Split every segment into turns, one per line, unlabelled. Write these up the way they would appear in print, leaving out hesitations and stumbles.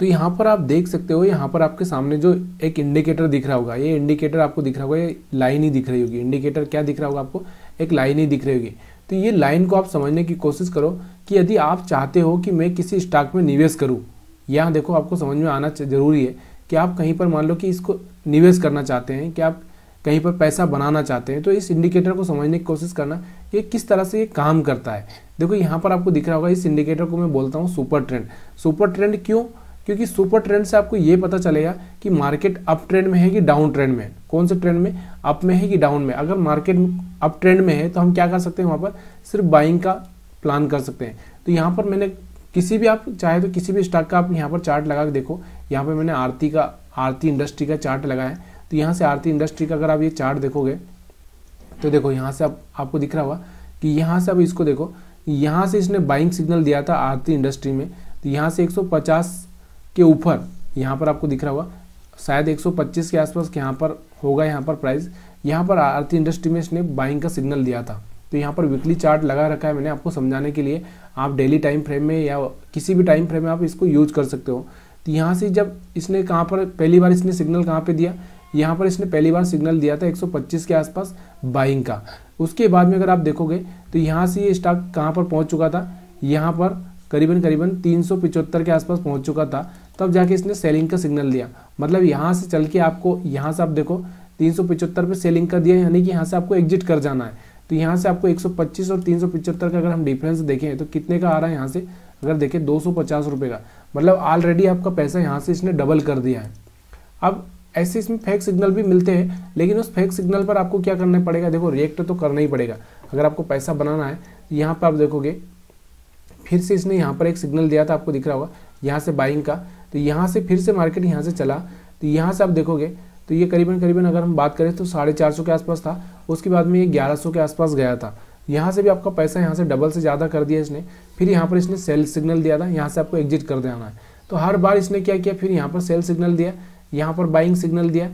तो यहाँ पर आप देख सकते हो, यहाँ पर आपके सामने जो एक इंडिकेटर दिख रहा होगा, ये इंडिकेटर आपको दिख रहा होगा, ये लाइन ही दिख रही होगी। इंडिकेटर क्या दिख रहा होगा आपको, एक लाइन ही दिख रही होगी। तो ये लाइन को आप समझने की कोशिश करो कि यदि आप चाहते हो कि मैं किसी स्टॉक में निवेश करूं, यहाँ देखो आपको समझ में आना जरूरी है कि आप कहीं पर मान लो कि इसको निवेश करना चाहते हैं, कि आप कहीं पर पैसा बनाना चाहते हैं, तो इस इंडिकेटर को समझने की कोशिश करना कि किस तरह से ये काम करता है। देखो यहाँ पर आपको दिख रहा होगा, इस इंडिकेटर को मैं बोलता हूँ सुपर ट्रेंड। सुपर ट्रेंड क्यों? क्योंकि सुपर ट्रेंड से आपको ये पता चलेगा कि मार्केट अप ट्रेंड में है कि डाउन ट्रेंड में है। कौन से ट्रेंड में? अप में है कि डाउन में। अगर मार्केट अप ट्रेंड में है तो हम क्या कर सकते हैं, वहाँ पर सिर्फ बाइंग का प्लान कर सकते हैं। तो यहाँ पर मैंने किसी भी, आप चाहे तो किसी भी स्टॉक का आप यहाँ पर चार्ट लगा के देखो। यहाँ पर मैंने आरती इंडस्ट्री का चार्ट लगाया है। तो यहाँ से आरती इंडस्ट्री का अगर आप ये चार्ट देखोगे तो देखो यहाँ से आपको दिख रहा होगा कि यहाँ से अब इसको देखो, यहाँ से इसने बाइंग सिग्नल दिया था आरती इंडस्ट्री में। तो यहाँ से 150 के ऊपर यहाँ पर आपको दिख रहा होगा, शायद 125 के आसपास यहाँ पर होगा यहाँ पर प्राइस। यहाँ पर आरती इंडस्ट्री में इसने बाइंग का सिग्नल दिया था। तो यहाँ पर वीकली चार्ट लगा रखा है मैंने आपको समझाने के लिए। आप डेली टाइम फ्रेम में या किसी भी टाइम फ्रेम में आप इसको यूज कर सकते हो। तो यहाँ से जब इसने कहाँ पर पहली बार इसने सिग्नल कहाँ पे दिया, यहाँ पर इसने पहली बार सिग्नल दिया था 125 के आसपास बाइंग का। उसके बाद में अगर आप देखोगे तो यहाँ से ये स्टॉक कहाँ पर पहुँच चुका था, यहाँ पर करीबन 375 के आसपास पहुँच चुका था। तब जाके इसने सेलिंग का सिग्नल दिया। मतलब यहाँ से चल के आपको, यहाँ से आप देखो 375 पे सेलिंग का दिया, यानी कि यहाँ से आपको एग्जिट कर जाना है। तो यहाँ से आपको 125 और 375 का अगर हम डिफरेंस देखें तो कितने का आ रहा है, यहाँ से अगर देखें 250 रुपये का। मतलब ऑलरेडी आपका पैसा यहाँ से इसने डबल कर दिया है। अब ऐसे इसमें फेक सिग्नल भी मिलते हैं, लेकिन उस फेक सिग्नल पर आपको क्या करना पड़ेगा, देखो रिएक्ट तो करना ही पड़ेगा। अगर आपको पैसा बनाना है तो यहाँ पर आप देखोगे फिर से इसने यहाँ पर एक सिग्नल दिया था, आपको दिख रहा होगा यहाँ से बाइंग का। तो यहाँ से फिर से मार्केट यहाँ से चला, तो यहाँ से आप देखोगे तो ये करीबन अगर हम बात करें तो 450 के आसपास था। उसके बाद में ये 1100 के आसपास गया था। यहाँ से भी आपका पैसा यहाँ से डबल से ज़्यादा कर दिया इसने। फिर यहाँ पर इसने सेल सिग्नल दिया था, यहाँ से आपको एग्जिट कर देना है। तो हर बार इसने क्या किया, फिर यहाँ पर सेल सिग्नल दिया, यहाँ पर बाइंग सिग्नल दिया।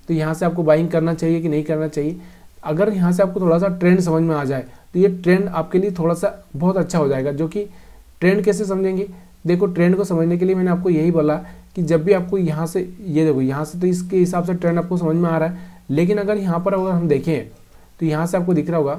तो यहाँ से आपको बाइंग करना चाहिए कि नहीं करना चाहिए। अगर यहाँ से आपको थोड़ा सा ट्रेंड समझ में आ जाए तो ये ट्रेंड आपके लिए थोड़ा सा बहुत अच्छा हो जाएगा। जो कि ट्रेंड कैसे समझेंगे, देखो ट्रेंड को समझने के लिए मैंने आपको यही बोला कि जब भी आपको यहाँ से, ये देखो यहाँ से तो इसके हिसाब से ट्रेंड आपको समझ में आ रहा है। लेकिन अगर यहाँ पर अगर हम देखें तो यहाँ से आपको दिख रहा होगा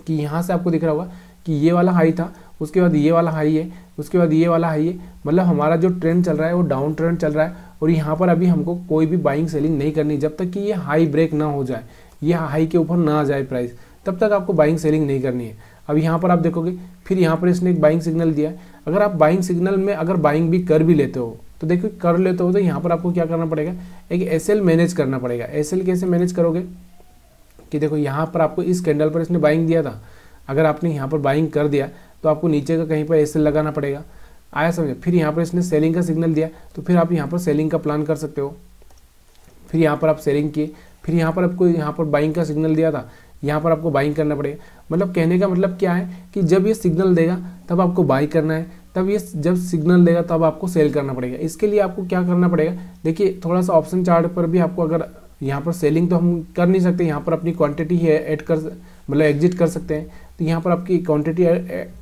कि यहाँ से आपको दिख रहा होगा कि ये वाला हाई था, उसके बाद ये वाला हाई है, उसके बाद ये वाला हाई है। मतलब हमारा जो ट्रेंड चल रहा है वो डाउन ट्रेंड चल रहा है। और यहाँ पर अभी हमको कोई भी बाइंग सेलिंग नहीं करनी जब तक कि ये हाई ब्रेक ना हो जाए, ये हाई के ऊपर ना आ जाए प्राइस, तब तक आपको बाइंग सेलिंग नहीं करनी है। अब यहाँ पर आप देखोगे फिर यहाँ पर इसने एक बाइंग सिग्नल दिया। अगर आप बाइंग सिग्नल में अगर बाइंग भी कर भी लेते हो तो देखो कर लेते हो तो यहाँ पर आपको क्या करना पड़ेगा, एक एसएल मैनेज करना पड़ेगा। एसएल कैसे मैनेज करोगे कि देखो यहाँ पर आपको इस कैंडल पर इसने बाइंग दिया था, अगर आपने यहाँ पर बाइंग कर दिया तो आपको नीचे का कहीं पर एसएल लगाना पड़ेगा। आया समझे। फिर यहाँ पर इसने सेलिंग का सिग्नल दिया तो फिर आप यहाँ पर सेलिंग का प्लान कर सकते हो। फिर यहाँ पर आप सेलिंग किए, फिर यहाँ पर आपको यहाँ पर बाइंग का सिग्नल दिया था, यहाँ पर आपको बाइंग करना पड़ेगा। मतलब कहने का मतलब क्या है कि जब ये सिग्नल देगा तब आपको बाई करना है, तब ये जब सिग्नल देगा तब आपको सेल करना पड़ेगा। इसके लिए आपको क्या करना पड़ेगा, देखिए थोड़ा सा ऑप्शन चार्ट पर भी आपको, अगर यहाँ पर सेलिंग तो हम कर नहीं सकते, यहाँ पर अपनी क्वांटिटी है ऐड कर, मतलब एग्जिट कर सकते हैं। तो यहाँ पर आपकी क्वांटिटी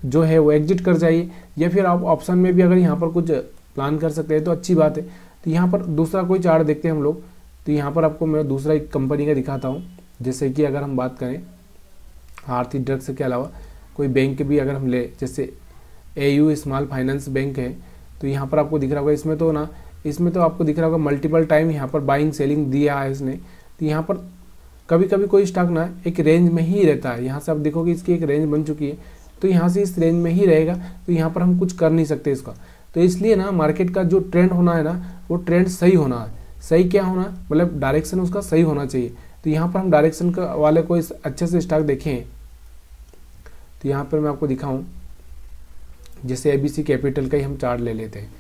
जो है वो एग्जिट कर जाइए, या फिर आप ऑप्शन में भी अगर यहाँ पर कुछ प्लान कर सकते हैं तो अच्छी बात है। तो यहाँ पर दूसरा कोई चार्ट देखते हैं हम लोग। तो यहाँ पर आपको मैं दूसरा एक कंपनी का दिखाता हूँ। जैसे कि अगर हम बात करें आरती ड्रग्स के अलावा कोई बैंक भी अगर हम ले, जैसे AU स्मॉल फाइनेंस बैंक है, तो यहाँ पर आपको दिख रहा होगा इसमें तो आपको दिख रहा होगा मल्टीपल टाइम यहाँ पर बाइंग सेलिंग दिया है इसने। तो यहाँ पर कभी कभी कोई स्टॉक ना एक रेंज में ही रहता है। यहाँ से आप देखोगे इसकी एक रेंज बन चुकी है, तो यहाँ से इस रेंज में ही रहेगा। तो यहाँ पर हम कुछ कर नहीं सकते इसका। तो इसलिए ना मार्केट का जो ट्रेंड होना है ना, वो ट्रेंड सही होना है। सही क्या होना, मतलब डायरेक्शन उसका सही होना चाहिए। तो यहाँ पर हम डायरेक्शन का वाले को इस अच्छे से स्टॉक देखें तो यहाँ पर मैं आपको दिखाऊं, जैसे ABC कैपिटल का ही हम चार्ट ले लेते हैं।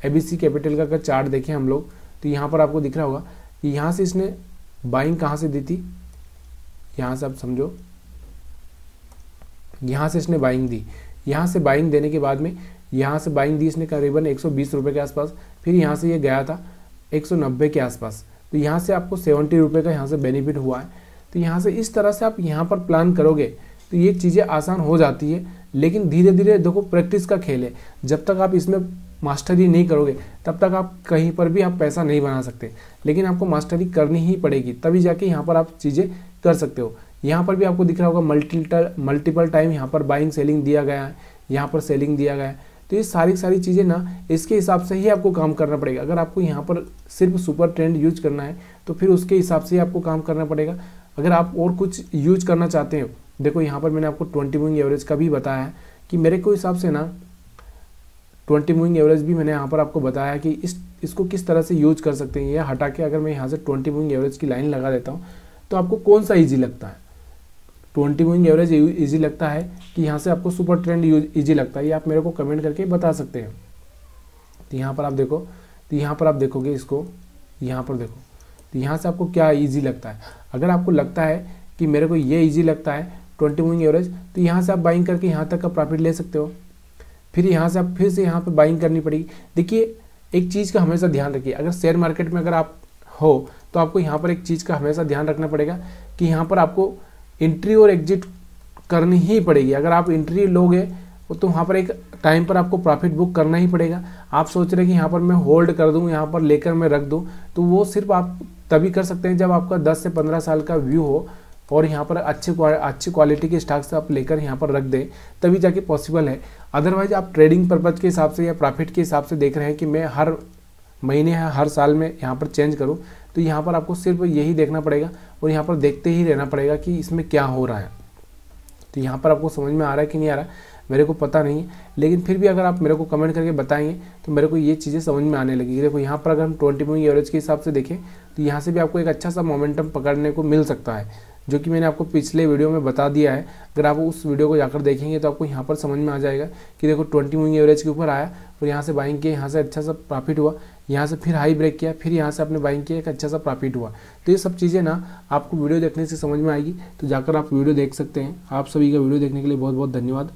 ABC कैपिटल का अगर चार्ट देखें हम लोग तो यहाँ पर आपको दिख रहा होगा कि यहाँ से इसने बाइंग कहाँ से दी थी, यहाँ से आप समझो, यहाँ से इसने बाइंग दी। यहाँ से बाइंग देने के बाद में यहाँ से बाइंग दी इसने करीबन 120 रुपये के आसपास। फिर यहाँ से ये गया था 190 के आसपास। तो यहाँ से आपको 70 रुपये का यहाँ से बेनिफिट हुआ है। तो यहाँ से इस तरह से आप यहाँ पर प्लान करोगे तो ये चीज़ें आसान हो जाती है। लेकिन धीरे धीरे देखो प्रैक्टिस का खेल है। जब तक आप इसमें मास्टरी नहीं करोगे तब तक आप कहीं पर भी आप पैसा नहीं बना सकते। लेकिन आपको मास्टरी करनी ही पड़ेगी, तभी जाके यहाँ पर आप चीज़ें कर सकते हो। यहाँ पर भी आपको दिख रहा होगा मल्टीपल टाइम यहाँ पर बाइंग सेलिंग दिया गया है, यहाँ पर सेलिंग दिया गया है। तो ये सारी चीज़ें ना इसके हिसाब से ही आपको काम करना पड़ेगा। अगर आपको यहाँ पर सिर्फ सुपर ट्रेंड यूज करना है तो फिर उसके हिसाब से ही आपको काम करना पड़ेगा। अगर आप और कुछ यूज करना चाहते हो, देखो यहाँ पर मैंने आपको 20 मूविंग एवरेज का भी बताया है कि मेरे को हिसाब से ना 20 मूविंग एवरेज भी मैंने यहाँ पर आपको बताया कि इसको किस तरह से यूज कर सकते हैं। यह हटा के अगर मैं यहाँ से 20 मूविंग एवरेज की लाइन लगा देता हूँ तो आपको कौन सा ईजी लगता है? 20 मूविंग एवरेज ईजी लगता है कि यहाँ से आपको सुपर ट्रेंड ईजी लगता है? ये आप मेरे को कमेंट करके बता सकते हैं। तो यहाँ पर आप देखो, तो यहाँ पर आप देखोगे इसको, यहाँ पर देखो, तो यहाँ से आपको क्या ईजी लगता है। अगर आपको लगता है कि मेरे को ये ईजी लगता है 20 मूविंग एवरेज, तो यहाँ से आप बाइंग करके यहाँ तक का प्रॉफिट ले सकते हो। फिर यहाँ से आप फिर से यहाँ पर बाइंग करनी पड़ेगी। देखिए एक चीज़ का हमेशा ध्यान रखिए, अगर शेयर मार्केट में अगर आप हो तो आपको यहाँ पर एक चीज़ का हमेशा ध्यान रखना पड़ेगा कि यहाँ पर आपको एंट्री और एग्जिट करनी ही पड़ेगी। अगर आप एंट्री लोगे तो वहाँ पर एक टाइम पर आपको प्रॉफिट बुक करना ही पड़ेगा। आप सोच रहे हैं कि यहाँ पर मैं होल्ड कर दूँ, यहाँ पर लेकर मैं रख दूँ, तो वो सिर्फ आप तभी कर सकते हैं जब आपका 10 से 15 साल का व्यू हो और यहाँ पर अच्छी क्वालिटी के स्टॉक्स आप लेकर यहाँ पर रख दें, तभी जाके पॉसिबल है। अदरवाइज आप ट्रेडिंग पर्पज़ के हिसाब से या प्रॉफिट के हिसाब से देख रहे हैं कि मैं हर महीने हर साल में यहाँ पर चेंज करूँ, तो यहाँ पर आपको सिर्फ यही देखना पड़ेगा और यहाँ पर देखते ही रहना पड़ेगा कि इसमें क्या हो रहा है। तो यहाँ पर आपको समझ में आ रहा है कि नहीं आ रहा मेरे को पता नहीं है, लेकिन फिर भी अगर आप मेरे को कमेंट करके बताएंगे तो मेरे को ये चीज़ें समझ में आने लगेगी। देखो यहाँ पर अगर हम 20 मूविंग एवरेज के हिसाब से देखें तो यहाँ से भी आपको एक अच्छा सा मोमेंटम पकड़ने को मिल सकता है, जो कि मैंने आपको पिछले वीडियो में बता दिया है। अगर आप उस वीडियो को जाकर देखेंगे तो आपको यहाँ पर समझ में आ जाएगा कि देखो 20 मूविंग एवरेज के ऊपर आया और यहाँ से बाइंग किया, यहाँ से अच्छा सा प्रॉफिट हुआ, यहाँ से फिर हाई ब्रेक किया, फिर यहाँ से आपने बाइंग किया, एक अच्छा सा प्रॉफिट हुआ। तो ये सब चीज़ें ना आपको वीडियो देखने से समझ में आएगी, तो जाकर आप वीडियो देख सकते हैं। आप सभी का वीडियो देखने के लिए बहुत बहुत धन्यवाद।